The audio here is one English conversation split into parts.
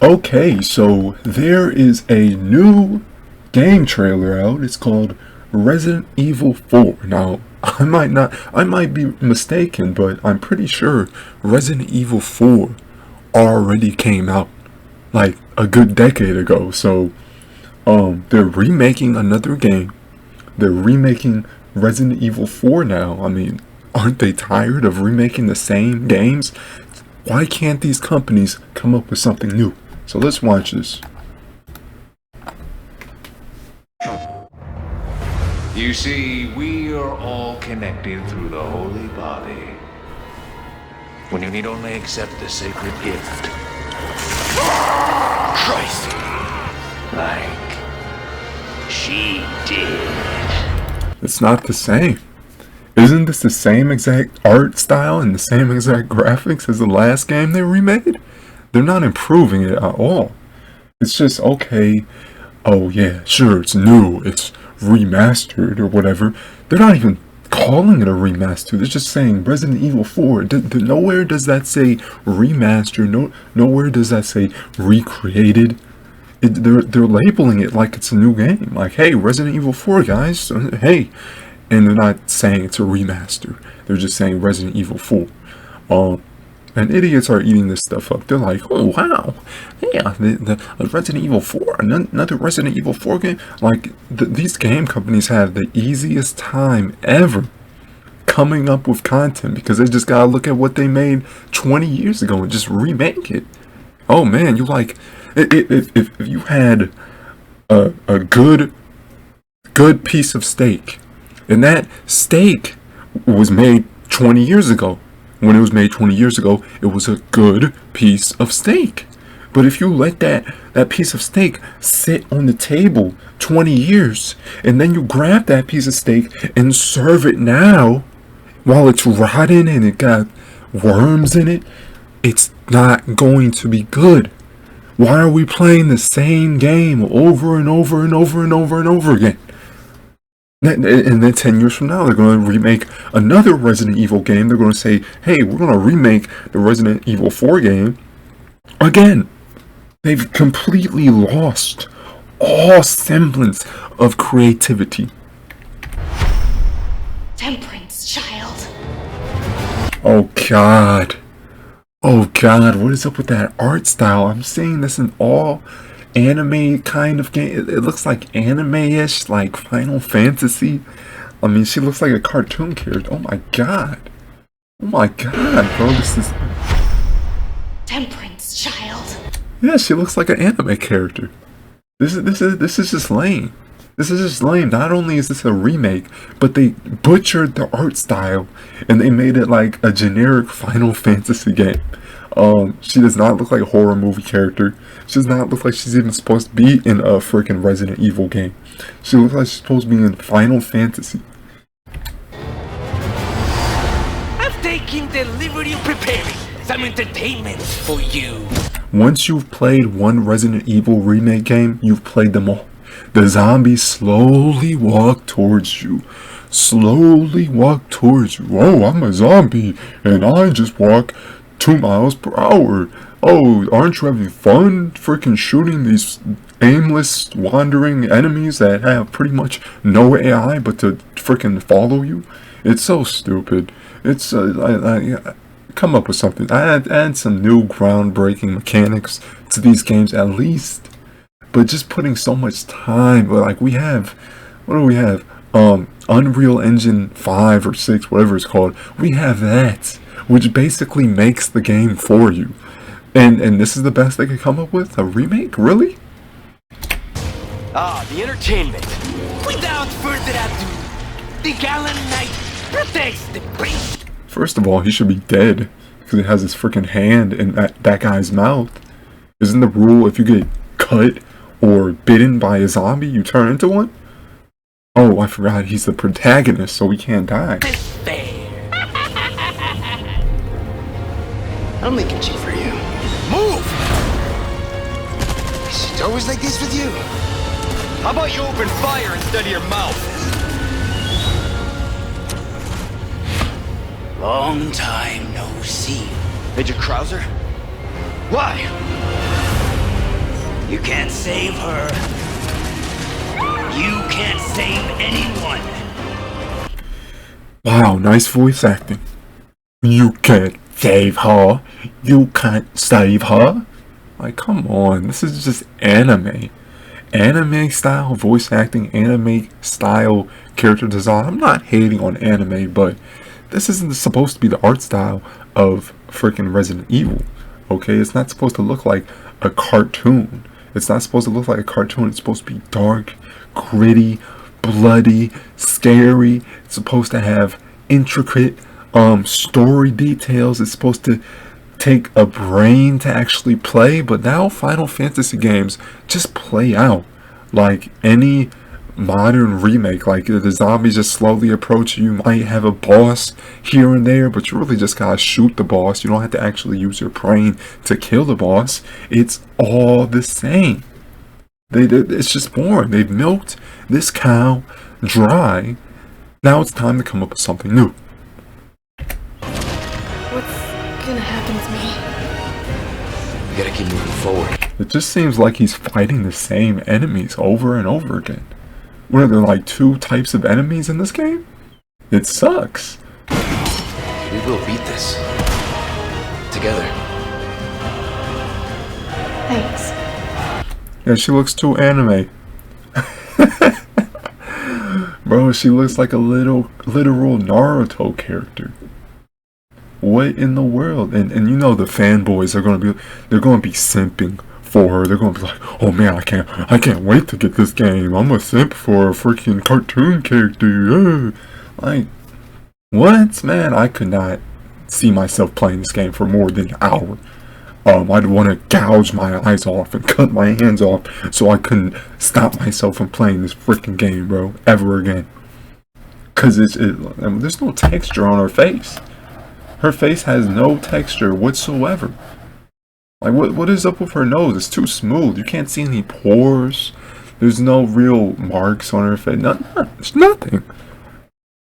Okay, so there is a new game trailer out. It's called Resident Evil 4. Now, I might be mistaken, but I'm pretty sure Resident Evil 4 already came out like a good decade ago. So, they're remaking another game. They're remaking Resident Evil 4 now. I mean, aren't they tired of remaking the same games? Why can't these companies come up with something new? So let's watch this. You see, we are all connected through the holy body. When you need only accept the sacred gift. Christ! Like she did. It's not the same. Isn't this the same exact art style and the same exact graphics as the last game they remade? They're not improving it at all. It's just, okay, oh yeah, sure, it's new, it's remastered or whatever. They're not even calling it a remaster. They're just saying Resident Evil 4. Nowhere does that say remaster. Nowhere does that say recreated. They're labeling it like it's a new game. Like, hey, Resident Evil 4, guys. Hey. And they're not saying it's a remaster. They're just saying Resident Evil 4. And idiots are eating this stuff up. They're like, oh wow, yeah, the Resident Evil 4, another Resident Evil 4 game. Like, these game companies have the easiest time ever coming up with content because they just gotta look at what they made 20 years ago and just remake it. Oh man, you like, if you had a good piece of steak, and that steak was made 20 years ago. When it was made 20 years ago, it was a good piece of steak. But if you let that piece of steak sit on the table 20 years, and then you grab that piece of steak and serve it now, while it's rotten and it got worms in it, it's not going to be good. Why are we playing the same game over and over and over and over and over again? And then 10 years from now, they're going to remake another Resident Evil game. They're going to say, hey, we're going to remake the Resident Evil 4 game again. They've completely lost all semblance of creativity. Temperance, child. Oh God. Oh God, what is up with that art style? I'm seeing this in all anime kind of game. It looks like anime-ish, like Final Fantasy. I mean, she looks like a cartoon character. Oh my god. Oh my god, bro, this is... Temperance, child. Yeah, she looks like an anime character. This is just lame. This is just lame. Not only is this a remake, but they butchered the art style and they made it like a generic Final Fantasy game. She does not look like a horror movie character. She does not look like she's even supposed to be in a freaking Resident Evil game. She looks like she's supposed to be in Final Fantasy. I've taken delivery of preparing some entertainment for you. Once you've played one Resident Evil remake game, you've played them all. The zombies slowly walk towards you. Slowly walk towards you. Oh, I'm a zombie, and I just walk 2 miles per hour. Oh, aren't you having fun freaking shooting these aimless wandering enemies that have pretty much no AI but to freaking follow you? It's so stupid. It's come up with something. Add some new groundbreaking mechanics to these games at least. But just putting so much time, like we have, what do we have? Unreal Engine 5 or 6, whatever it's called. We have that, which basically makes the game for you. And this is the best they could come up with? A remake? Really? The entertainment. Without further ado, the gallant knight protects the prince. First of all, he should be dead because it has his freaking hand in that guy's mouth. Isn't the rule if you get cut or bitten by a zombie, you turn into one? Oh, I forgot he's the protagonist, so he can't die. Despair. I'll make a cheat for you. Move! Is it always like this with you? How about you open fire instead of your mouth? Long time no see. Major Krauser? Why? can't save her. You can't save anyone. Wow, nice voice acting. You can't save her. You can't save her. Like, come on, this is just anime. Anime style voice acting, anime style character design. I'm not hating on anime, but this isn't supposed to be the art style of freaking Resident Evil. Okay, it's not supposed to look like a cartoon. It's not supposed to look like a cartoon. It's supposed to be dark, gritty, bloody, scary. It's supposed to have intricate story details. It's supposed to take a brain to actually play, but now Final Fantasy games just play out like any modern remake. Like the zombies just slowly approach you. You might have a boss here and there, but you really just gotta shoot the boss. You don't have to actually use your brain to kill the boss. It's all the same. It's just boring. They've milked this cow dry. Now it's time to come up with something new. What's gonna happen to me? We gotta keep moving forward. It just seems like he's fighting the same enemies over and over again. What are there, like 2 types of enemies in this game? It sucks. We will beat this. Together. Thanks. Yeah, she looks too anime. Bro, she looks like a literal Naruto character. What in the world? And you know the fanboys are gonna be simping for her. They're gonna be like, oh man, I can't wait to get this game. I'm a simp for a freaking cartoon character. Like, what? Man, I could not see myself playing this game for more than an hour. I'd want to gouge my eyes off and cut my hands off so I couldn't stop myself from playing this freaking game, bro, ever again. Cause there's no texture on her face. Her face has no texture whatsoever. Like, what is up with her nose? It's too smooth. You can't see any pores. There's no real marks on her face. There's nothing.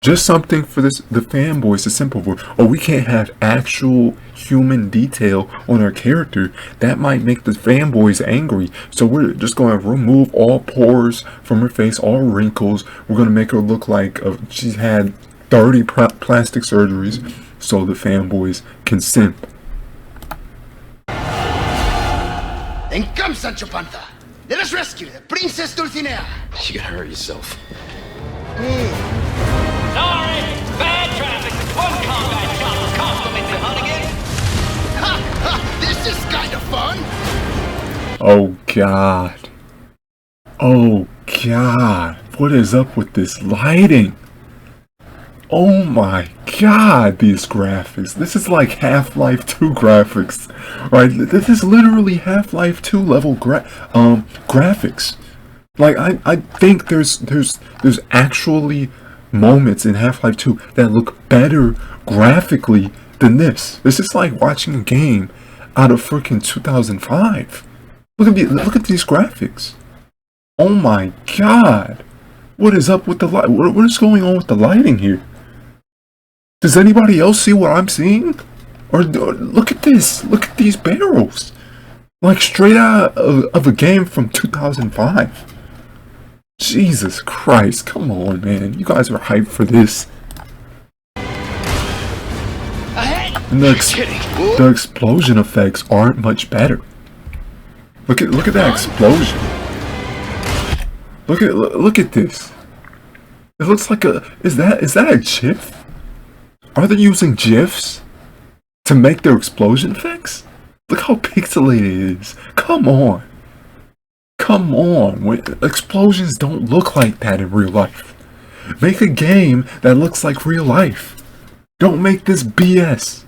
Just something for the fanboys to simple for. Oh, we can't have actual human detail on our character. That might make the fanboys angry. So we're just going to remove all pores from her face, all wrinkles. We're going to make her look like she's had 30 plastic surgeries so the fanboys can simp. Then come, Sancho Panza. Let us rescue the Princess Dulcinea. You gotta hurt yourself. Sorry, bad traffic. One combat shop compliments of Hunnigan. Ha! Ha! This is kind of fun. Oh god. Oh god. What is up with this lighting? Oh my god, these graphics. This is like Half-Life 2 graphics. Right? This is literally Half-Life 2 level graphics. Like I think there's actually moments in Half-Life 2 that look better graphically than this. This is like watching a game out of freaking 2005. Look at these graphics. Oh my god. What is up with the light? What is going on with the lighting here? Does anybody else see what I'm seeing? Or look at this. Look at these barrels. Like straight out of a game from 2005. Jesus Christ. Come on, man. You guys are hyped for this. And the explosion effects aren't much better. Look at that explosion. Look at this. It looks like is that a GIF? Are they using GIFs to make their explosion effects? Look how pixelated it is. Come on. Come on. Explosions don't look like that in real life. Make a game that looks like real life. Don't make this BS.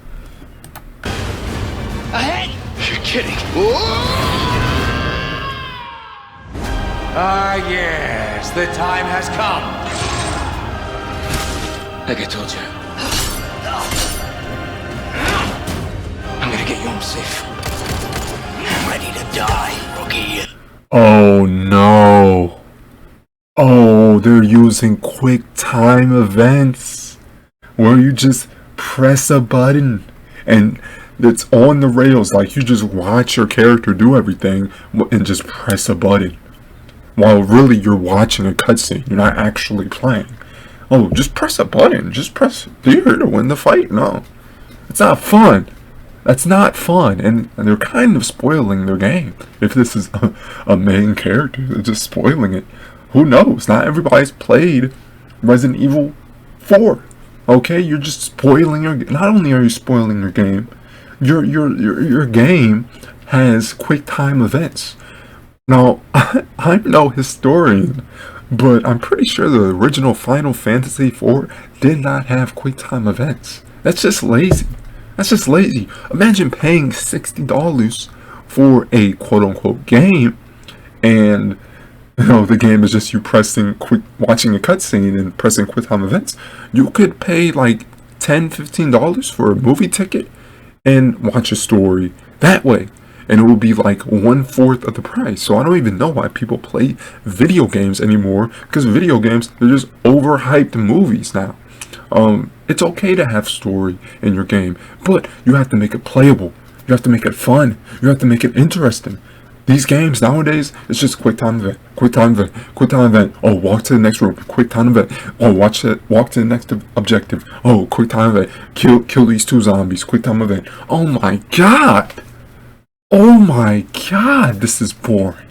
Ahead! You're kidding. Ah, yes, the time has come. Like I told you. I'm gonna get you home safe. I'm ready to die, rookie. Oh no. Oh, they're using quick time events where you just press a button and that's on the rails. Like, you just watch your character do everything and just press a button, while really you're watching a cutscene. You're not actually playing. Oh, just press a button. Just press here to win the fight. No, it's not fun. That's not fun, and they're kind of spoiling their game. If this is a main character, they're just spoiling it. Who knows? Not everybody's played Resident Evil 4. Okay, you're just spoiling your. Not only are you spoiling your game, your game has quick time events. Now, I'm no historian, but I'm pretty sure the original Final Fantasy IV did not have quick time events. That's just lazy. That's just lazy. Imagine paying $60 for a quote-unquote game, and the game is just you watching a cutscene and pressing quick time events. You could pay like $10-15 for a movie ticket and watch a story that way, and it will be like 1/4 of the price. So I don't even know why people play video games anymore, because video games, they're just overhyped movies now. It's okay to have story in your game, but you have to make it playable. You have to make it fun. You have to make it interesting. These games nowadays, it's just quick time event, quick time event, quick time event. Oh, walk to the next room, quick time event. Oh, walk to the next objective. Oh, quick time event. Kill these 2 zombies, quick time event. Oh my god. Oh my god, this is boring.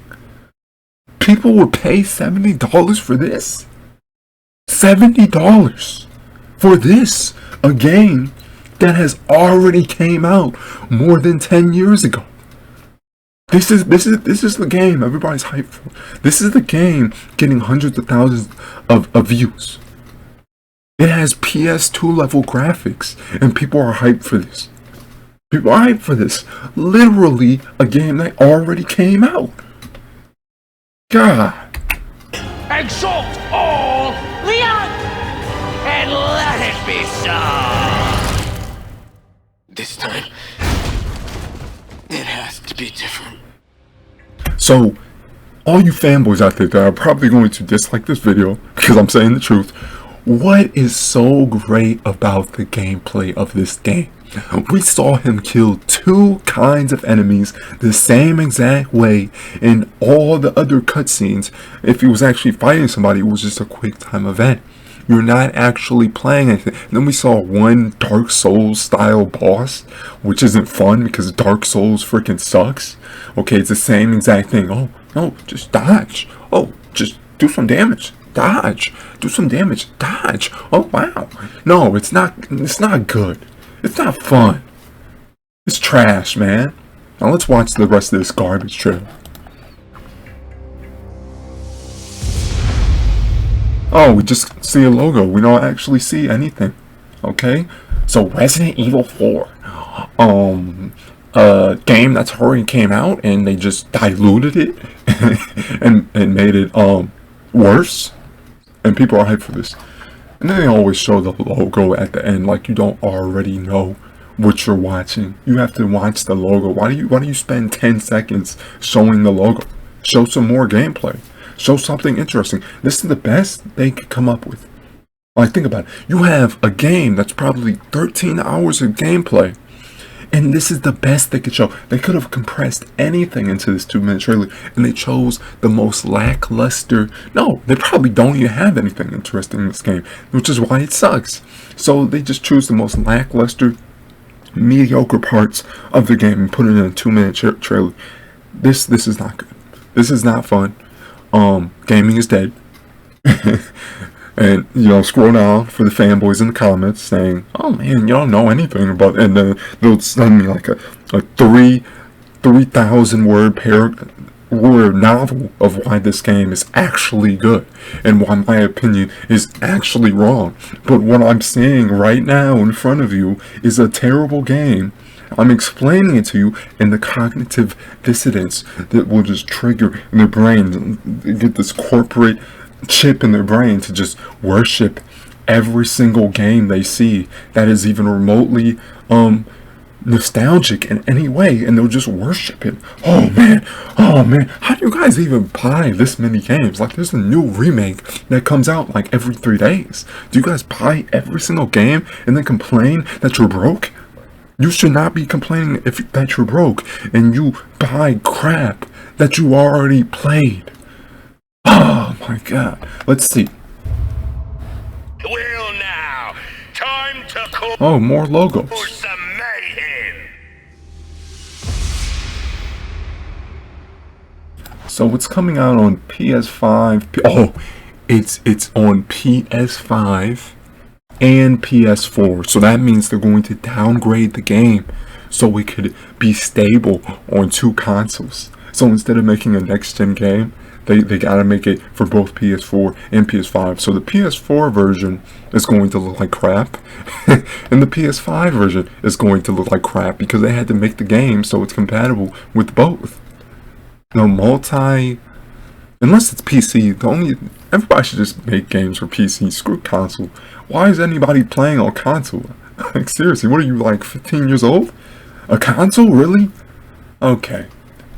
People would pay $70 for this? $70 for this, a game that has already came out more than 10 years ago. This is the game everybody's hyped for. This is the game getting hundreds of thousands of views. It has PS2 level graphics, and people are hyped for this. People are hyped for this. Literally a game that already came out. God. Exalt all Leon, and let it be so. This time, it has to be different. So, all you fanboys out there that are probably going to dislike this video because I'm saying the truth, what is so great about the gameplay of this game? We saw him kill 2 kinds of enemies the same exact way in all the other cutscenes. If he was actually fighting somebody, it was just a quick time event. You're not actually playing anything. And then we saw one Dark Souls style boss, which isn't fun because Dark Souls freaking sucks. Okay, it's the same exact thing. Oh, no, just dodge. Oh, just do some damage. Dodge. Do some damage. Dodge. Oh, wow. No, it's not good. It's not fun. It's trash, man. Now let's watch the rest of this garbage trailer. Oh, we just see a logo. We don't actually see anything. Okay? So Resident Evil 4. A game that's already came out and they just diluted it and made it worse. And people are hyped for this. And then they always show the logo at the end like you don't already know what you're watching. You have to watch the logo. Why do you spend 10 seconds showing the logo? Show some more gameplay. Show something interesting. This is the best they could come up with. Like, think about it. You have a game that's probably 13 hours of gameplay, and this is the best they could show. They could have compressed anything into this 2-minute trailer, and they chose the most lackluster. No, they probably don't even have anything interesting in this game, which is why it sucks. So they just choose the most lackluster, mediocre parts of the game and put it in a 2-minute trailer. This is not good. This is not fun. Gaming is dead. And scroll down for the fanboys in the comments saying, "Oh man, you don't know anything about," and then they'll send me like a 3,000 word novel of why this game is actually good and why my opinion is actually wrong. But what I'm seeing right now in front of you is a terrible game. I'm explaining it to you, and the cognitive dissonance that will just trigger in their brain, get this corporate chip in their brain to just worship every single game they see that is even remotely nostalgic in any way, and they'll just worship it. Oh man, how do you guys even buy this many games? Like, there's a new remake that comes out like every 3 days. Do you guys buy every single game and then complain that you're broke? You should not be complaining that you're broke and you buy crap that you already played. Oh my god. Let's see. Well now, time to call Oh, more logos. for some mayhem. So it's coming out on PS5. Oh, it's on PS5 and PS4. So that means they're going to downgrade the game so it could be stable on 2 consoles. So instead of making a next-gen game, they gotta make it for both PS4 and PS5. So the PS4 version is going to look like crap, and the PS5 version is going to look like crap because they had to make the game so it's compatible with both. No unless it's PC, everybody should just make games for PC. Screw console. Why is anybody playing on console? Like seriously, what are you, like 15 years old? A console, really? Okay,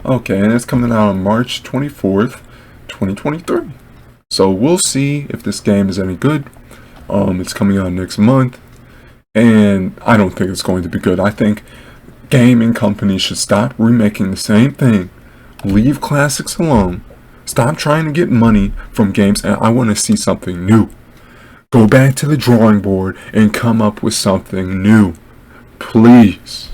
and it's coming out on March 24th, 2023. So we'll see if this game is any good. It's coming out next month, and I don't think it's going to be good. I think gaming companies should stop remaking the same thing. Leave classics alone. Stop trying to get money from games, and I want to see something new. Go back to the drawing board and come up with something new. Please.